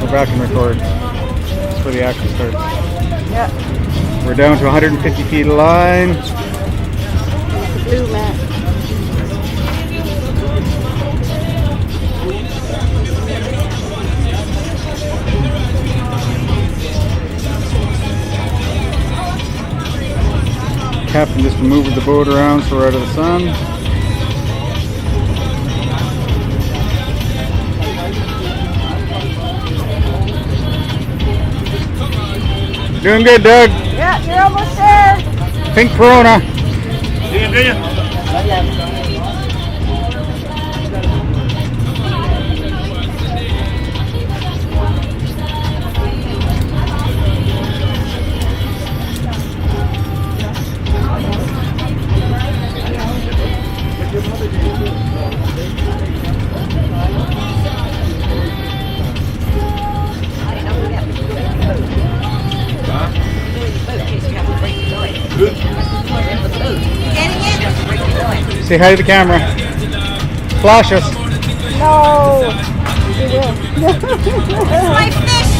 go back and record. That's where the action starts. Yeah. We're down to 150 feet of line. The blue mat. Captain just moving the boat around so we're out of the sun. Doing good, Doug. Yeah, you're almost there. Pink Corona. Do you? Say hi to the camera. Flash us. No. You will. It's my fish!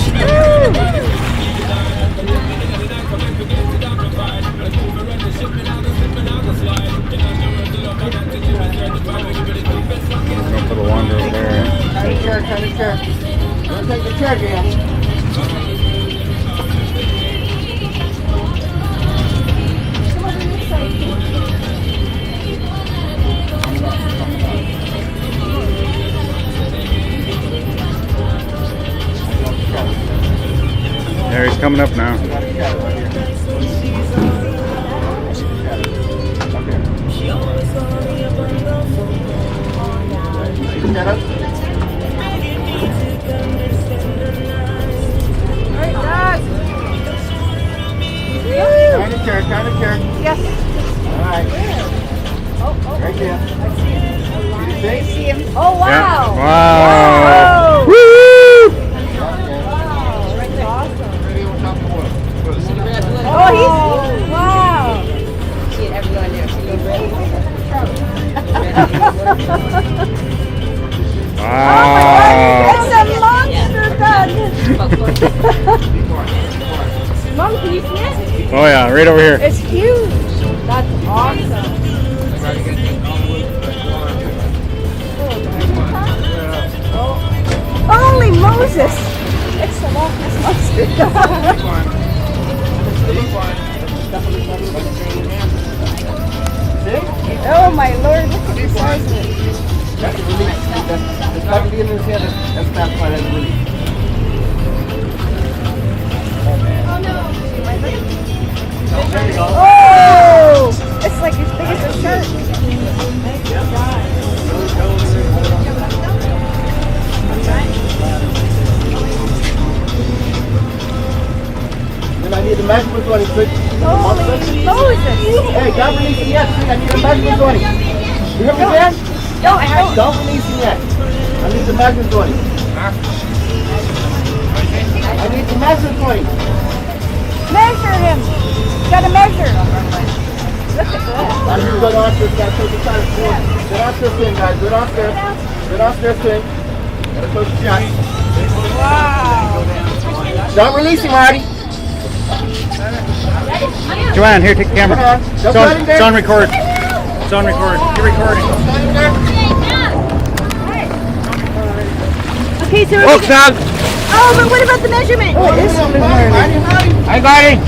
We're gonna put a wander over there. Kind of chair. Don't take the chair, Dan. There, he's coming up now. Alright, Doug. Kind of chair. Yes. Alright. Oh. Right there. I see him. Oh, wow. Yeah. Wow. Whoa. Woo! Wow. That's awesome. Oh, Oh, he's. Wow. See it everywhere there. See it red. Wow. It's a monster, Doug. Mom, can you see it? Oh yeah, right over here. It's huge. That's awesome. Oh. Holy Moses! It's the Loch Ness Monster. Oh my Lord, look at the size of it. That's release. That's not in his head. That's not part of the release. Oh! It's like as big as a shirt. Then I need the maximum 20, quick. Holy Moses! Hey, don't release him yet. I need the maximum 20. You hear me, Dan? No, I heard. Don't release him yet. I need the maximum 20. I need the maximum 20. Measure him. You gotta measure. Look at that. I'm just going off this guy. Take the time. Get off this thing, guys. Get off there. Get off this thing. Gotta close the shot. Wow. Don't release him, Marty. Joanne, here, take the camera. It's on record. It's on record. You're recording. Okay, so Look, Doug. oh, but what about the measurement? Oh, this one is Marty. I got it.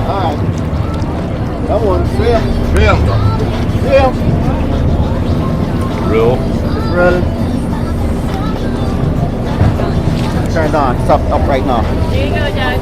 Alright. Come on, swim. Swim. Real. It's running. Turned on. It's up right now. There you go, Doug.